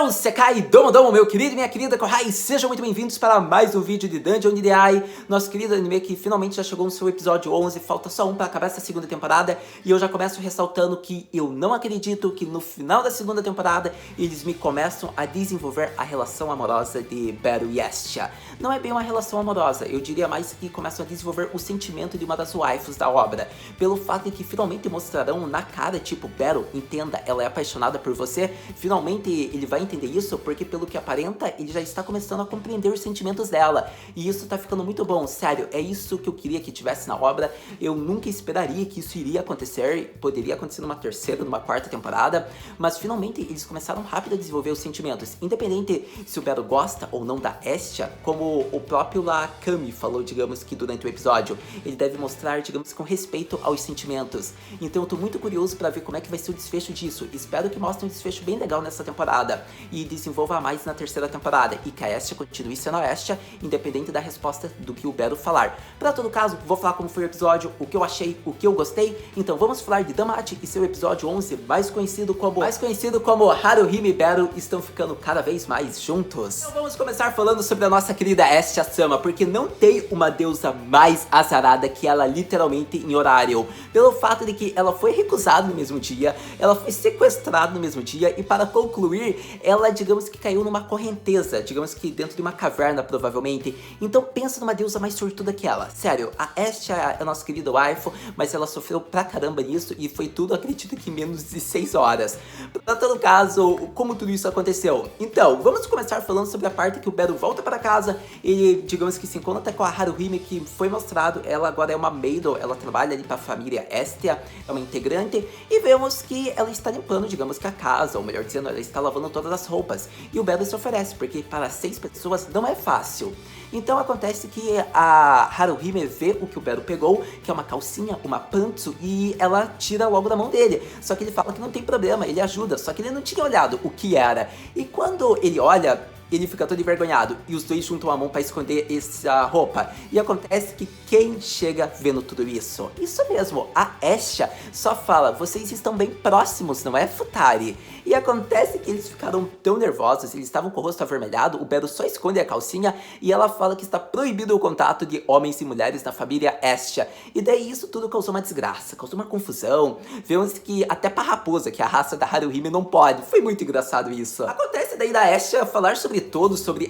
Yo, Sekai, domo, meu querido e minha querida Kohai, sejam muito bem-vindos para mais um vídeo de Dungeon Nirai, nosso querido anime que finalmente já chegou no seu episódio 11, falta só um para acabar essa segunda temporada, e eu já começo ressaltando que eu não acredito que no final da segunda temporada eles me começam a desenvolver a relação amorosa de Beru e Estia. Não é bem uma relação amorosa, eu diria mais que começam a desenvolver o sentimento de uma das waifus da obra, pelo fato de que finalmente mostrarão na cara, tipo, Beru, entenda, ela é apaixonada por você, finalmente ele vai entender isso porque, pelo que aparenta, ele já está começando a compreender os sentimentos dela. E isso tá ficando muito bom, sério, é isso que eu queria que tivesse na obra. Eu nunca esperaria que isso iria acontecer, poderia acontecer numa terceira, numa quarta temporada, mas finalmente eles começaram rápido a desenvolver os sentimentos. Independente se o Beru gosta ou não da Estia, como o próprio Lakami falou, digamos que durante o episódio, ele deve mostrar, digamos, com respeito aos sentimentos. Então eu tô muito curioso pra ver como é que vai ser o desfecho disso. Espero que mostre um desfecho bem legal nessa temporada e desenvolva mais na terceira temporada, e que a Estia continue sendo a Estia, independente da resposta do que o Beru falar. Pra todo caso, vou falar como foi o episódio, o que eu achei, o que eu gostei. Então vamos falar de Damacy e seu episódio 11, mais conhecido como Haruhime e Beru estão ficando cada vez mais juntos. Então vamos começar falando sobre a nossa querida Estia-sama, porque não tem uma deusa mais azarada que ela literalmente em horário, pelo fato de que ela foi recusada no mesmo dia, ela foi sequestrada no mesmo dia, e para concluir, ela, digamos que caiu numa correnteza, digamos que dentro de uma caverna, provavelmente. Então pensa numa deusa mais sortuda que ela. Sério, a Estia é a nossa querida waifu, mas ela sofreu pra caramba nisso, e foi tudo, acredito que em menos de 6 horas. Pra todo caso, como tudo isso aconteceu? Então, vamos começar falando sobre a parte que o Beru volta para casa, ele, digamos que se encontra até com a Haruhime, que foi mostrado, ela agora é uma maid, ela trabalha ali pra família Estia, é uma integrante, e vemos que ela está limpando, digamos que a casa, ou melhor dizendo, ela está lavando todas as roupas, e o Beru se oferece, porque para 6 pessoas não é fácil. Então acontece que a Haruhime vê o que o Beru pegou, que é uma calcinha, uma pantsu, e ela tira logo da mão dele. Só que ele fala que não tem problema, ele ajuda, só que ele não tinha olhado o que era. E quando ele olha, ele fica todo envergonhado, e os dois juntam a mão para esconder essa roupa. E acontece que quem chega vendo tudo isso? Isso mesmo, a Estia só fala, vocês estão bem próximos, não é, Futari? E acontece que eles ficaram tão nervosos, eles estavam com o rosto avermelhado, o Beru só esconde a calcinha, e ela fala que está proibido o contato de homens e mulheres na família Estia. E daí isso tudo causou uma desgraça, causou uma confusão. Vemos que até pra raposa, que é a raça da Haruhime, não pode. Foi muito engraçado isso. Acontece daí da Estia falar sobre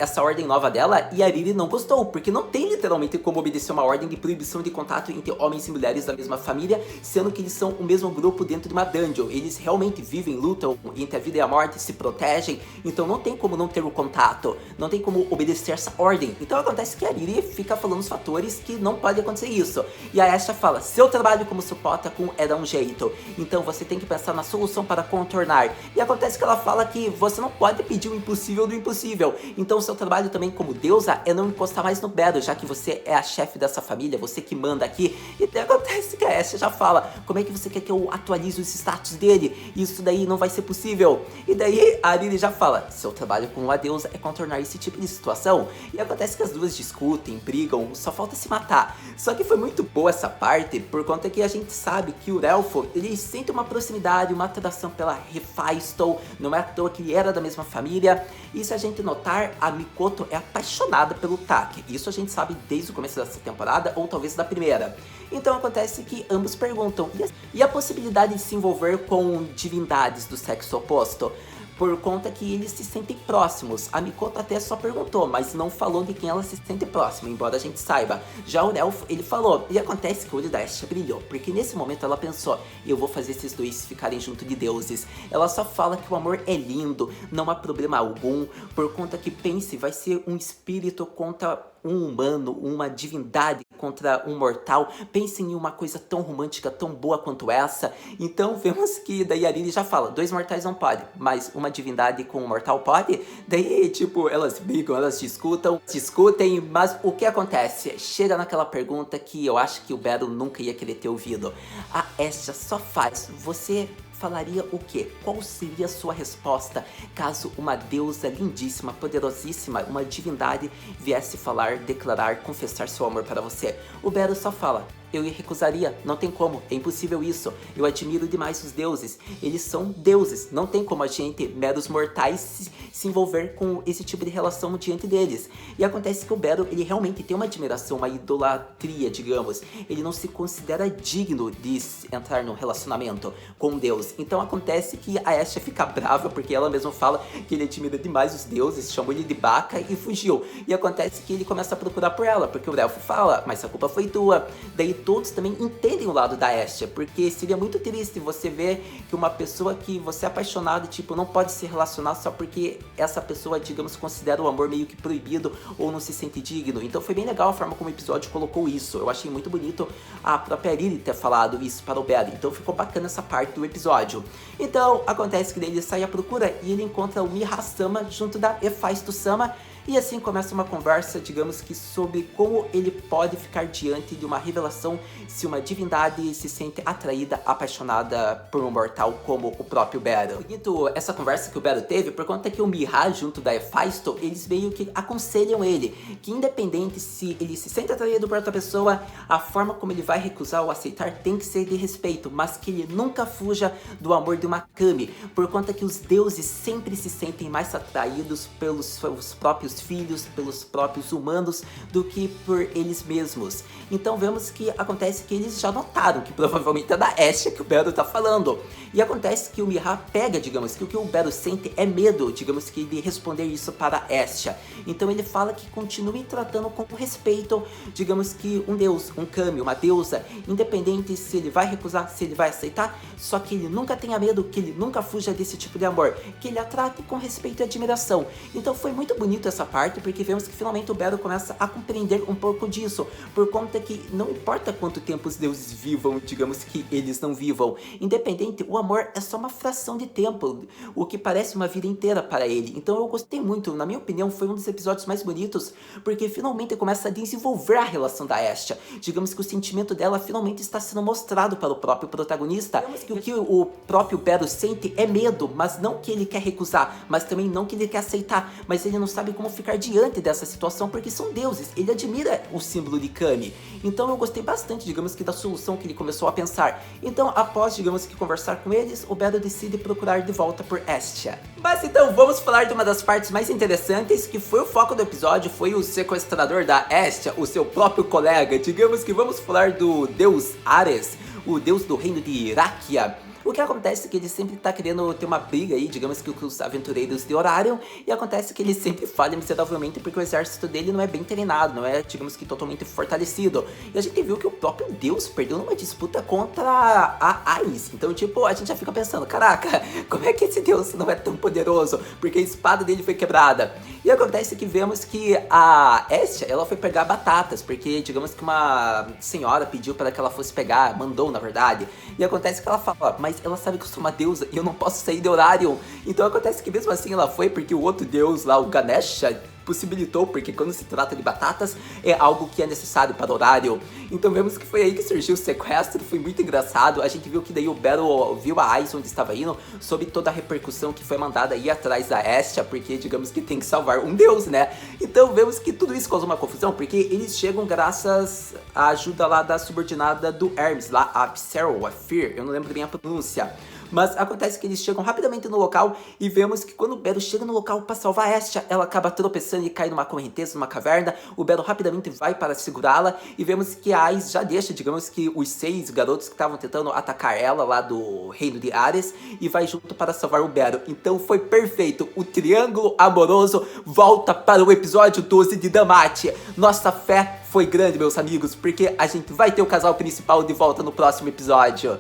essa ordem nova dela, e a Riri não gostou, porque não tem literalmente como obedecer uma ordem de proibição de contato entre homens e mulheres da mesma família, sendo que eles são o mesmo grupo dentro de uma dungeon. Eles realmente vivem, lutam entre a vida e a morte, se protegem, então não tem como não ter o contato, não tem como obedecer essa ordem. Então acontece que a Riri fica falando os fatores que não pode acontecer isso, e a Estia fala, seu trabalho como Supotacon é dar um jeito, então você tem que pensar na solução para contornar. E acontece que ela fala que você não pode pedir o impossível do impossível, então seu trabalho também como deusa é não encostar mais no Beru, já que você é a chefe dessa família, você que manda aqui. E daí acontece que a Estia já fala, como é que você quer que eu atualize os status dele? Isso daí não vai ser possível. E daí a Riri já fala, seu trabalho como uma deusa é contornar esse tipo de situação. E acontece que as duas discutem, brigam, só falta se matar. Só que foi muito boa essa parte, por conta que a gente sabe que o Elfo, ele sente uma proximidade, uma atração pela Hephaestus, não é à toa que ele era da mesma família. E se a gente notar, a Mikoto é apaixonada pelo Taki. Isso a gente sabe desde o começo dessa temporada, ou talvez da primeira. Então acontece que ambos perguntam, e a possibilidade de se envolver com divindades do sexo oposto? Por conta que eles se sentem próximos. A Mikoto até só perguntou, mas não falou de quem ela se sente próxima, embora a gente saiba. Já o Elfo, ele falou, e acontece que o olho da Estia brilhou, porque nesse momento ela pensou, eu vou fazer esses dois ficarem junto de deuses. Ela só fala que o amor é lindo, não há problema algum, por conta que pense, vai ser um espírito contra um humano, uma divindade contra um mortal. Pensem em uma coisa tão romântica, tão boa quanto essa. Então vemos que daí a Riri já fala, dois mortais não pode, mas uma divindade com um mortal pode? Daí tipo, elas brigam, elas discutem, mas o que acontece? Chega naquela pergunta que eu acho que o Beru nunca ia querer ter ouvido. A Estia só faz, você falaria o quê? Qual seria a sua resposta caso uma deusa lindíssima, poderosíssima, uma divindade viesse falar, declarar, confessar seu amor para você? O Beru só fala, eu recusaria, não tem como, é impossível isso. Eu admiro demais os deuses, eles são deuses, não tem como a gente, meros mortais, se envolver com esse tipo de relação diante deles. E acontece que o Battle, ele realmente tem uma admiração, uma idolatria, digamos. Ele não se considera digno de entrar num relacionamento com Deus. Então acontece que a Asha fica brava, porque ela mesma fala que ele admira demais os deuses, chamou ele de Baca e fugiu. E acontece que ele começa a procurar por ela, porque o Elfo fala, mas a culpa foi tua. Daí todos também entendem o lado da Asha, porque seria muito triste você ver que uma pessoa que você é apaixonado, tipo, não pode se relacionar só porque essa pessoa, digamos, considera o amor meio que proibido ou não se sente digno. Então foi bem legal a forma como o episódio colocou isso. Eu achei muito bonito a própria Lily ter falado isso para o Battle. Então ficou bacana essa parte do episódio. Então acontece que ele sai à procura e ele encontra o Miha-sama junto da Hephaestus-sama. E assim começa uma conversa, digamos que sobre como ele pode ficar diante de uma revelação se uma divindade se sente atraída, apaixonada por um mortal como o próprio Battle. Bonito essa conversa que o Battle teve, por conta que o Miha junto da Hephaestus, eles meio que aconselham ele que independente se ele se sente atraído por outra pessoa, a forma como ele vai recusar ou aceitar tem que ser de respeito, mas que ele nunca fuja do amor de uma Kami, por conta que os deuses sempre se sentem mais atraídos pelos seus próprios filhos, pelos próprios humanos, do que por eles mesmos. Então vemos que acontece que eles já notaram que provavelmente é da Asha que o Battle tá falando. E acontece que o Miha pega, digamos, que o que o Battle sente é medo, digamos que de responder isso para Asha. Então ele fala que continue tratando com respeito, digamos que um deus, um Kami, uma deusa, independente se ele vai recusar, se ele vai aceitar, só que ele nunca tenha medo, que ele nunca fuja desse tipo de amor, que ele a trate com respeito e admiração. Então foi muito bonito essa parte, porque vemos que finalmente o Battle começa a compreender um pouco disso, por conta que não importa quanto tempo os deuses vivam, digamos que eles não vivam, independente, o amor é só uma fração de tempo, o que parece uma vida inteira para ele. Então eu gostei muito, na minha opinião foi um dos episódios mais bonitos, porque finalmente começa a desenvolver a relação da Asha, digamos que o sentimento dela finalmente está sendo mostrado para o próprio protagonista. Vemos que o que o próprio Battle sente é medo, mas não que ele quer recusar, mas também não que ele quer aceitar, mas ele não sabe como ficar diante dessa situação, porque são deuses, ele admira o símbolo de Kami. Então eu gostei bastante, digamos que da solução que ele começou a pensar. Então após, digamos que conversar com eles, o Battle decide procurar de volta por Asha. Mas então vamos falar de uma das partes mais interessantes, que foi o foco do episódio, foi o sequestrador da Asha, o seu próprio colega. Digamos que vamos falar do deus Ares, o deus do reino de Irakia. O que acontece é que ele sempre tá querendo ter uma briga aí, digamos que com os aventureiros de Orarion, e acontece que ele sempre falha miseravelmente porque o exército dele não é bem treinado, não é, digamos que totalmente fortalecido. E a gente viu que o próprio Deus perdeu numa disputa contra a Ais. Então, tipo, a gente já fica pensando, caraca, como é que esse Deus não é tão poderoso? Porque a espada dele foi quebrada. E acontece que vemos que a Asha, ela foi pegar batatas, porque digamos que uma senhora pediu para que ela fosse pegar, mandou na verdade. E acontece que ela fala, mas ela sabe que eu sou uma deusa e eu não posso sair de Orarion. Então acontece que mesmo assim ela foi porque o outro deus lá, o Ganesha, possibilitou, porque quando se trata de batatas é algo que é necessário para o horário. Então vemos que foi aí que surgiu o sequestro, foi muito engraçado. A gente viu que daí o Battle viu a Ais onde estava indo, sob toda a repercussão que foi mandada aí atrás da Asha, porque digamos que tem que salvar um deus, né? Então vemos que tudo isso causou uma confusão, porque eles chegam graças à ajuda lá da subordinada do Hermes, lá a Psero, a Fear, eu não lembro bem a pronúncia. Mas acontece que eles chegam rapidamente no local e vemos que quando o Battle chega no local para salvar a Asha, ela acaba tropeçando e cai numa correnteza, numa caverna. O Battle rapidamente vai para segurá-la e vemos que a Ais já deixa, digamos que os 6 garotos que estavam tentando atacar ela lá do reino de Ares e vai junto para salvar o Battle. Então foi perfeito, o triângulo amoroso volta para o episódio 12 de Damate. Nossa fé foi grande, meus amigos, porque a gente vai ter o casal principal de volta no próximo episódio.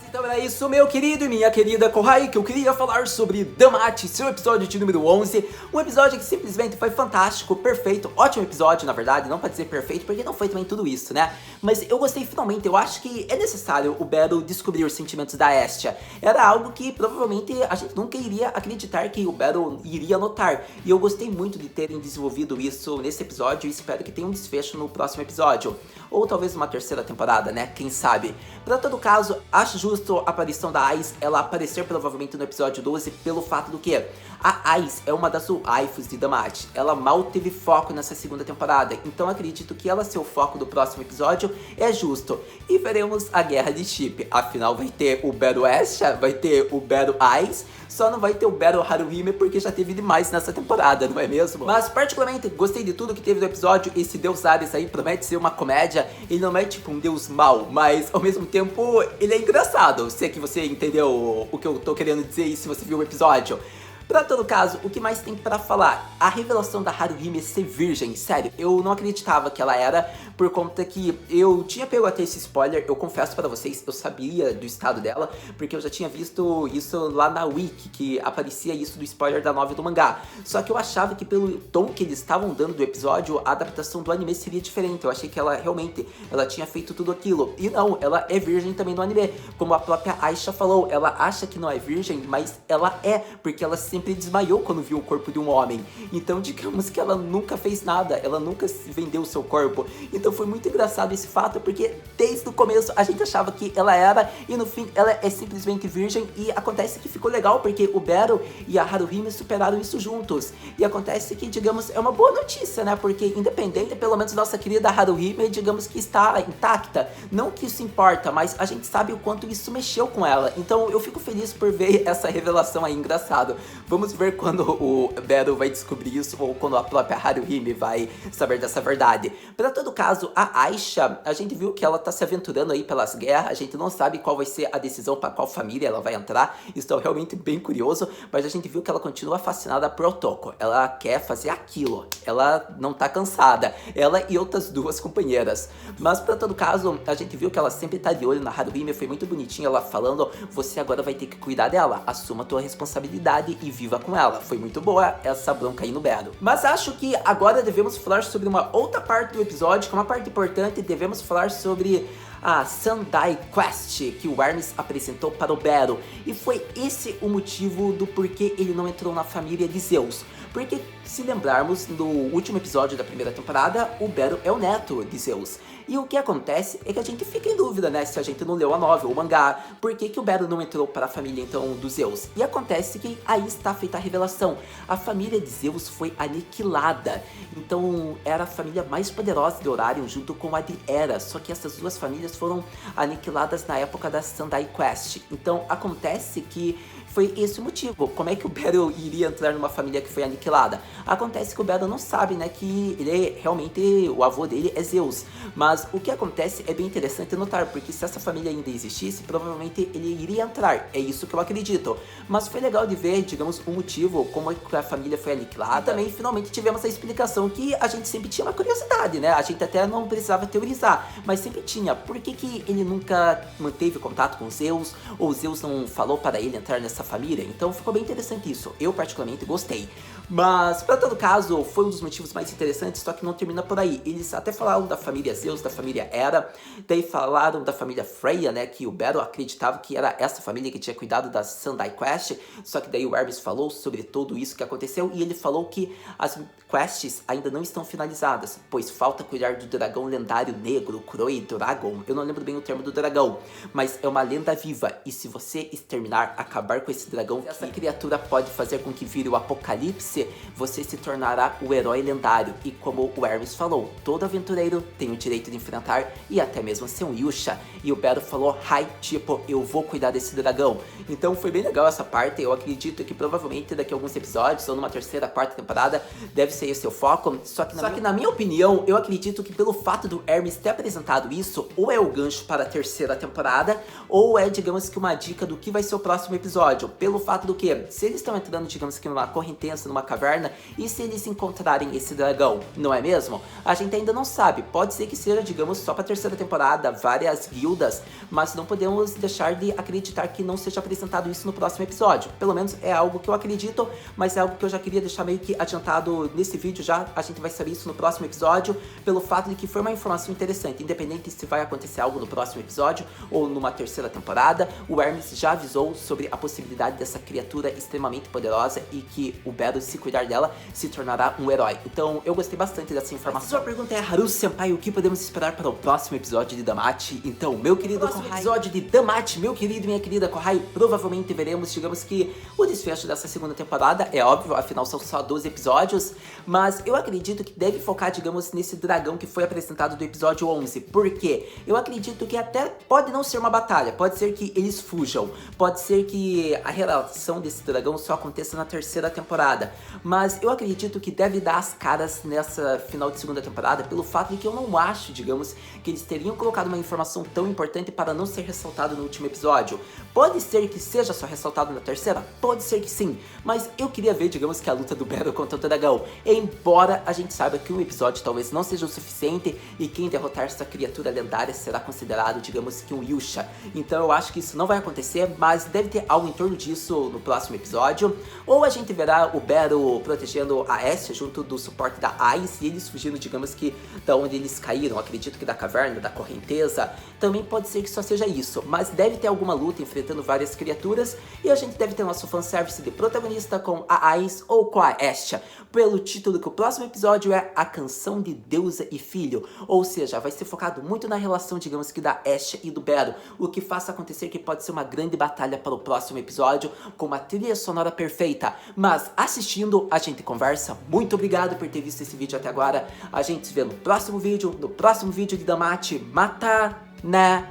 Então era isso, meu querido e minha querida Kohai, que eu queria falar sobre Damate, seu episódio de número 11. Um episódio que simplesmente foi fantástico, perfeito, ótimo episódio, na verdade, não pra dizer perfeito, porque não foi também tudo isso, né? Mas eu gostei finalmente, eu acho que é necessário o Battle descobrir os sentimentos da Asha. Era algo que provavelmente a gente nunca iria acreditar que o Battle iria notar. E eu gostei muito de terem desenvolvido isso nesse episódio e espero que tenha um desfecho no próximo episódio. Ou talvez uma terceira temporada, né? Quem sabe? Pra todo caso, acho justo a aparição da Ais, ela aparecer provavelmente no episódio 12 pelo fato do que A Ais é uma das waifus de Damacy. Ela mal teve foco nessa segunda temporada, então acredito que ela ser o foco do próximo episódio é justo. E veremos a guerra de chip. Afinal, vai ter o Battle Asha, vai ter o Battle Ais, só não vai ter o Battle Haruhime porque já teve demais nessa temporada, não é mesmo? Mas particularmente gostei de tudo que teve no episódio. Esse Deus Ares aí promete ser uma comédia. Ele não é tipo um deus mau, mas ao mesmo tempo ele é engraçado. Sei que você entendeu o que eu tô querendo dizer e se você viu o episódio. Pra todo caso, o que mais tem pra falar? A revelação da Haruhime ser virgem, sério, eu não acreditava que ela era, por conta que eu tinha pego até esse spoiler, eu confesso pra vocês, eu sabia do estado dela, porque eu já tinha visto isso lá na Wiki, que aparecia isso do spoiler da novel do mangá. Só que eu achava que pelo tom que eles estavam dando do episódio, a adaptação do anime seria diferente, eu achei que ela realmente, ela tinha feito tudo aquilo. E não, ela é virgem também no anime, como a própria Aisha falou, ela acha que não é virgem, mas ela é, porque ela sempre desmaiou quando viu o corpo de um homem. Então digamos que ela nunca fez nada, ela nunca vendeu o seu corpo. Então foi muito engraçado esse fato, porque desde o começo a gente achava que ela era, e no fim ela é simplesmente virgem. E acontece que ficou legal, porque o Battle e a Haruhime superaram isso juntos. E acontece que, digamos, é uma boa notícia, né? Porque independente, pelo menos nossa querida Haruhime, digamos que está intacta. Não que isso importa, mas a gente sabe o quanto isso mexeu com ela. Então eu fico feliz por ver essa revelação aí, engraçado. Vamos ver quando o Battle vai descobrir isso, ou quando a própria Haruhime vai saber dessa verdade. Para todo caso, a Aisha, a gente viu que ela tá se aventurando aí pelas guerras, a gente não sabe qual vai ser a decisão para qual família ela vai entrar, estou realmente bem curioso, mas a gente viu que ela continua fascinada por Otoko, ela quer fazer aquilo, ela não tá cansada, ela e outras duas companheiras. Mas para todo caso, a gente viu que ela sempre tá de olho na Haruhime, foi muito bonitinho ela falando, você agora vai ter que cuidar dela, assuma a tua responsabilidade e viva com ela. Foi muito boa essa bronca aí no Battle. Mas acho que agora devemos falar sobre uma outra parte do episódio, que é uma parte importante, devemos falar sobre a Sandai Quest que o Hermes apresentou para o Battle. E foi esse o motivo do porquê ele não entrou na família de Zeus. Porque, se lembrarmos, no último episódio da primeira temporada, o Battle é o neto de Zeus. E o que acontece é que a gente fica em dúvida, né, se a gente não leu a novel, o mangá, por que que o Battle não entrou para a família, então, do Zeus? E acontece que aí está feita a revelação. A família de Zeus foi aniquilada. Então, era a família mais poderosa de Orarion, junto com a de Hera. Só que essas duas famílias foram aniquiladas na época da Sandai Quest. Então, acontece que foi esse o motivo. Como é que o Battle iria entrar numa família que foi aniquilada? Acontece que o Battle não sabe, né, que ele realmente, o avô dele é Zeus. Mas o que acontece é bem interessante notar, porque se essa família ainda existisse, provavelmente ele iria entrar. É isso que eu acredito. Mas foi legal de ver, digamos, o motivo, como é que a família foi aniquilada. E também, finalmente, tivemos a explicação que a gente sempre tinha uma curiosidade, né? A gente até não precisava teorizar, mas sempre tinha. Por que que ele nunca manteve contato com Zeus? Ou Zeus não falou para ele entrar nessa família? Então ficou bem interessante isso. Eu, particularmente, gostei. Mas, para todo caso, foi um dos motivos mais interessantes, só que não termina por aí. Eles até falaram da família Zeus, da família Hera, daí falaram da família Freya, né, que o Battle acreditava que era essa família que tinha cuidado da Sandai Quest, só que daí o Hermes falou sobre tudo isso que aconteceu, e ele falou que as quests ainda não estão finalizadas, pois falta cuidar do dragão lendário negro, Kroi Dragon. Eu não lembro bem o termo do dragão, mas é uma lenda viva, e se você exterminar, acabar com esse dragão, essa criatura pode fazer com que vire o apocalipse, você se tornará o herói lendário. E como o Hermes falou, todo aventureiro tem o direito de enfrentar e até mesmo ser um Yusha. E o Battle falou, hi, tipo, eu vou cuidar desse dragão. Então foi bem legal essa parte. Eu acredito que provavelmente daqui a alguns episódios, ou numa terceira, quarta temporada, deve ser esse o foco. Só que na minha opinião, eu acredito que pelo fato do Hermes ter apresentado isso, ou é o gancho para a terceira temporada, ou é, digamos que, uma dica do que vai ser o próximo episódio. Pelo fato do que, se eles estão entrando, digamos que numa correnteza, numa caverna, e se eles encontrarem esse dragão, não é mesmo? A gente ainda não sabe, pode ser que seja, digamos, só pra terceira temporada, várias guildas, mas não podemos deixar de acreditar que não seja apresentado isso no próximo episódio. Pelo menos é algo que eu acredito, mas é algo que eu já queria deixar meio que adiantado nesse vídeo já, a gente vai saber isso no próximo episódio, pelo fato de que foi uma informação interessante, independente se vai acontecer algo no próximo episódio, ou numa terceira temporada, o Hermes já avisou sobre a possibilidade possibilidade dessa criatura extremamente poderosa e que o Battle, se cuidar dela, se tornará um herói. Então eu gostei bastante dessa informação. A sua pergunta é, Haruhi Senpai, o que podemos esperar para o próximo episódio de Damacy? Então, meu querido Kohai, episódio de Damacy, meu querido e minha querida Kohai, provavelmente veremos, digamos que, o desfecho dessa segunda temporada. É óbvio, afinal são só 12 episódios, mas eu acredito que deve focar, digamos, nesse dragão que foi apresentado do episódio 11. Por quê? Eu acredito que até pode não ser uma batalha, pode ser que eles fujam, pode ser que a relação desse dragão só aconteça na terceira temporada, mas eu acredito que deve dar as caras nessa final de segunda temporada pelo fato de que eu não acho, digamos, que eles teriam colocado uma informação tão importante para não ser ressaltado no último episódio. Pode ser que seja só ressaltado na terceira? Pode ser que sim, mas eu queria ver, digamos, que a luta do Battle contra o dragão, embora a gente saiba que um episódio talvez não seja o suficiente e quem derrotar essa criatura lendária será considerado, digamos que um Yusha. Então eu acho que isso não vai acontecer, mas deve ter algo em torno disso no próximo episódio, ou a gente verá o Battle protegendo a Ashe junto do suporte da Ice e eles fugindo, digamos que, da onde eles caíram, acredito que da caverna, da correnteza. Também pode ser que só seja isso, mas deve ter alguma luta enfrentando várias criaturas e a gente deve ter nosso fanservice de protagonista com a Ice ou com a Ashe, pelo título que o próximo episódio é A Canção de Deusa e Filho, ou seja, vai ser focado muito na relação, digamos que, da Ashe e do Battle, o que faça acontecer que pode ser uma grande batalha para o próximo episódio, com uma trilha sonora perfeita. Mas assistindo, a gente conversa. Muito obrigado por ter visto esse vídeo até agora. A gente se vê no próximo vídeo de Damacy. Mata, né?